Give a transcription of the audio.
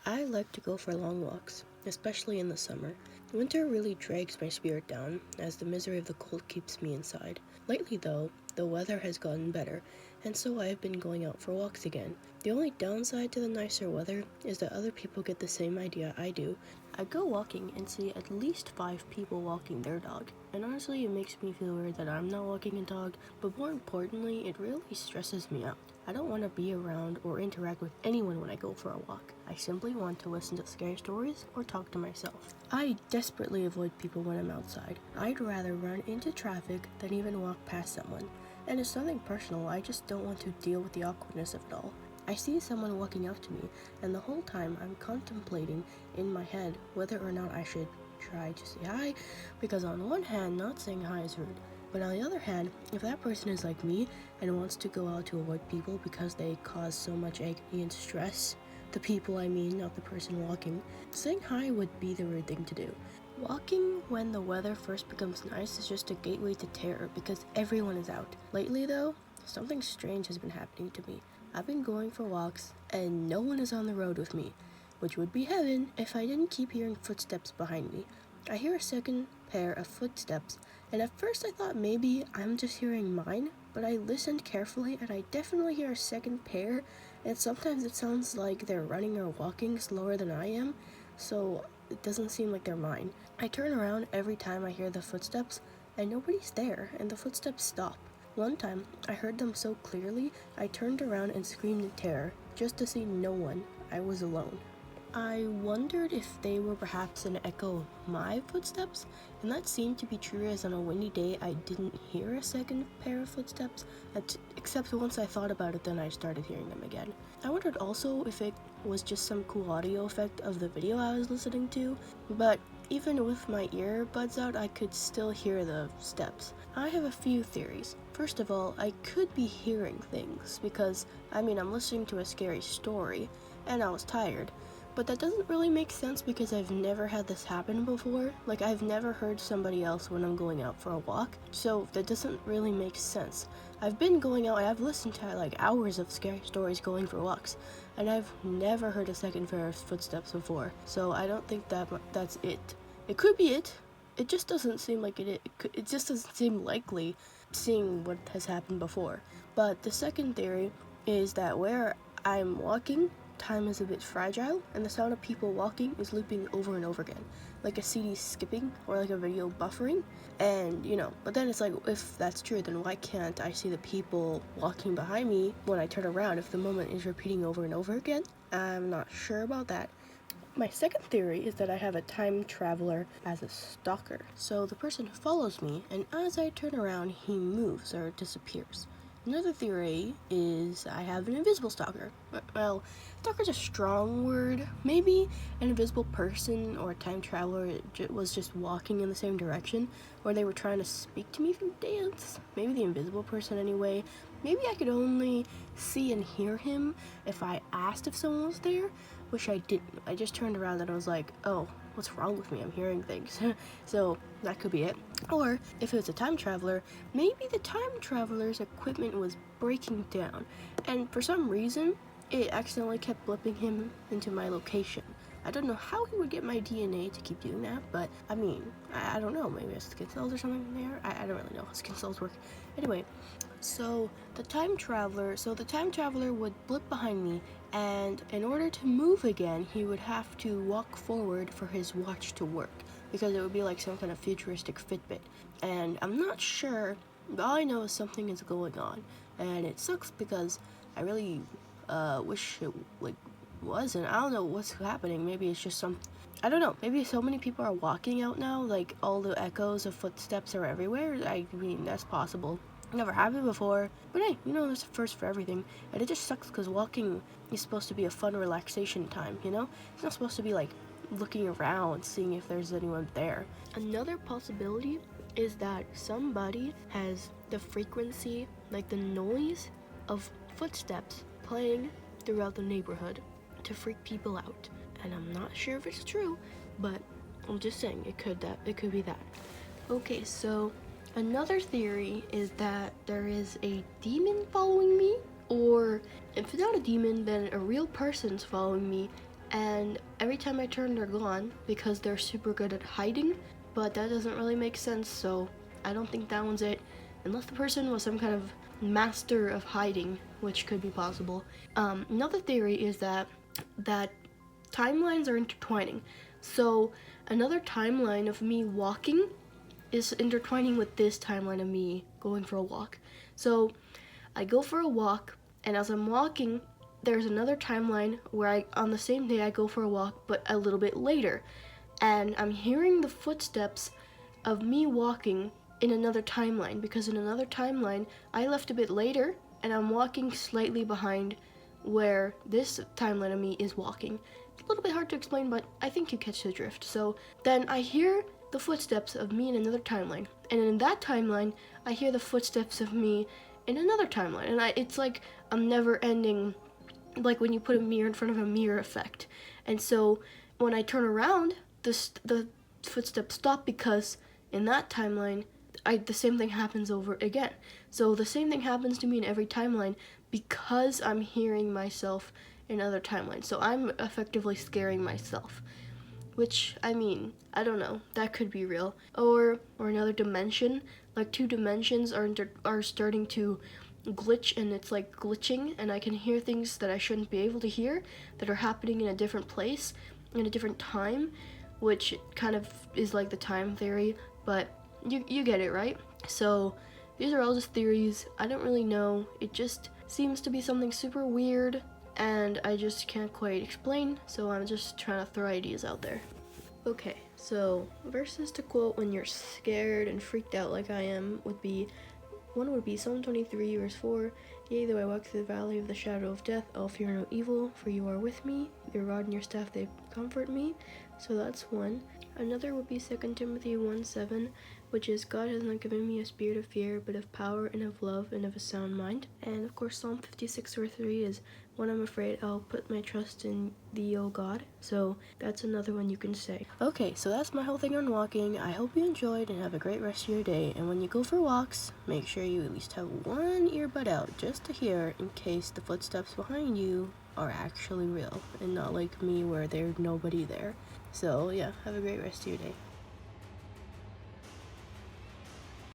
I like to go for long walks, especially in the summer. Winter really drags my spirit down, as the misery of the cold keeps me inside. Lately, though, the weather has gotten better, and so I have been going out for walks again. The only downside to the nicer weather is that other people get the same idea I do. I go walking and see at least 5 people walking their dog, and honestly, it makes me feel weird that I'm not walking a dog, but more importantly, it really stresses me out. I don't want to be around or interact with anyone when I go for a walk. I simply want to listen to scary stories or talk to myself. I desperately avoid people when I'm outside. I'd rather run into traffic than even walk past someone. And it's nothing personal, I just don't want to deal with the awkwardness of it all. I see someone walking up to me, and the whole time I'm contemplating in my head whether or not I should try to say hi, because on one hand, not saying hi is rude, but on the other hand, if that person is like me and wants to go out to avoid people because they cause so much agony and stress, the people I mean, not the person walking, saying hi would be the rude thing to do. Walking when the weather first becomes nice is just a gateway to terror because everyone is out. Lately, though, something strange has been happening to me. I've been going for walks and no one is on the road with me, which would be heaven if I didn't keep hearing footsteps behind me. I hear a second pair of footsteps, and at first I thought maybe I'm just hearing mine, but I listened carefully and I definitely hear a second pair, and sometimes it sounds like they're running or walking slower than I am, so it doesn't seem like they're mine. I turn around every time I hear the footsteps, and nobody's there, and the footsteps stop. One time, I heard them so clearly, I turned around and screamed in terror, just to see no one. I was alone. I wondered if they were perhaps an echo of my footsteps, and that seemed to be true as on a windy day I didn't hear a second pair of footsteps, except once I thought about it then I started hearing them again. I wondered also if it was just some cool audio effect of the video I was listening to, but even with my earbuds out I could still hear the steps. I have a few theories. First of all, I could be hearing things because, I'm listening to a scary story, and I was tired. But that doesn't really make sense because I've never had this happen before. Like, I've never heard somebody else when I'm going out for a walk, so that doesn't really make sense. I've been going out, I've listened to like hours of scary stories going for walks, and I've never heard a second pair of footsteps before, so I don't think that's it. It could be it. It just doesn't seem like it just doesn't seem likely seeing what has happened before. But the second theory is that where I'm walking, time is a bit fragile, and the sound of people walking is looping over and over again, like a CD skipping or like a video buffering. And but then it's like, if that's true, then why can't I see the people walking behind me when I turn around if the moment is repeating over and over again? I'm not sure about that. My second theory is that I have a time traveler as a stalker. So the person follows me, and as I turn around, he moves or disappears. Another theory is I have an invisible stalker. Well, stalker's a strong word. Maybe an invisible person or a time traveler was just walking in the same direction, or they were trying to speak to me through dance. Maybe the invisible person anyway. Maybe I could only see and hear him if I asked if someone was there, which I didn't. I just turned around and I was like, oh, what's wrong with me? I'm hearing things. So that could be it. Or if it was a time traveler, maybe the time traveler's equipment was breaking down, and for some reason, it accidentally kept blipping him into my location. I don't know how he would get my DNA to keep doing that, but I don't know. Maybe it's skin cells or something in there. I don't really know how skin cells work. Anyway, so the time traveler would blip behind me, and in order to move again, he would have to walk forward for his watch to work, because it would be like some kind of futuristic Fitbit. And I'm not sure, but all I know is something is going on, and it sucks because I really wish it wasn't. I don't know what's happening. Maybe it's just I don't know. Maybe so many people are walking out now, like all the echoes of footsteps are everywhere. That's possible. Never happened before, but hey, there's a first for everything, and it just sucks because walking is supposed to be a fun relaxation time, It's not supposed to be like looking around, seeing if there's anyone there. Another possibility is that somebody has the frequency, like the noise of footsteps playing throughout the neighborhood to freak people out. And I'm not sure if it's true, but I'm just saying it could be that. Okay, so another theory is that there is a demon following me, or if it's not a demon, then a real person's following me, and every time I turn, they're gone because they're super good at hiding, but that doesn't really make sense, so I don't think that one's it, unless the person was some kind of master of hiding, which could be possible. Another theory is that timelines are intertwining. So another timeline of me walking is intertwining with this timeline of me going for a walk. So I go for a walk, and as I'm walking, there's another timeline where on the same day I go for a walk, but a little bit later. And I'm hearing the footsteps of me walking in another timeline, because in another timeline, I left a bit later, and I'm walking slightly behind where this timeline of me is walking. It's a little bit hard to explain, but I think you catch the drift. So then I hear the footsteps of me in another timeline, and in that timeline, I hear the footsteps of me in another timeline, and it's like a never-ending, like when you put a mirror in front of a mirror effect. And so when I turn around, the footsteps stop, because in that timeline, the same thing happens over again. So the same thing happens to me in every timeline because I'm hearing myself in other timelines. So I'm effectively scaring myself, which, I mean, I don't know, that could be real. Or another dimension, like two dimensions are starting to glitch, and it's like glitching, and I can hear things that I shouldn't be able to hear that are happening in a different place, in a different time, which kind of is like the time theory, but you get it, right? So these are all just theories. I don't really know. It just seems to be something super weird, and I just can't quite explain, so I'm just trying to throw ideas out there. Okay, so verses to quote when you're scared and freaked out like I am would be Psalm 23, verse 4. Yea, though I walk through the valley of the shadow of death, I'll fear no evil, for you are with me. Your rod and your staff, they comfort me. So that's one. Another would be 2 Timothy 1:7, which is, God has not given me a spirit of fear, but of power and of love and of a sound mind. And of course, Psalm 56, verse 3 is, when I'm afraid, I'll put my trust in thee, O God. So that's another one you can say. Okay, so that's my whole thing on walking. I hope you enjoyed and have a great rest of your day. And when you go for walks, make sure you at least have one earbud out just to hear, in case the footsteps behind you are actually real and not like me where there's nobody there. So yeah, have a great rest of your day.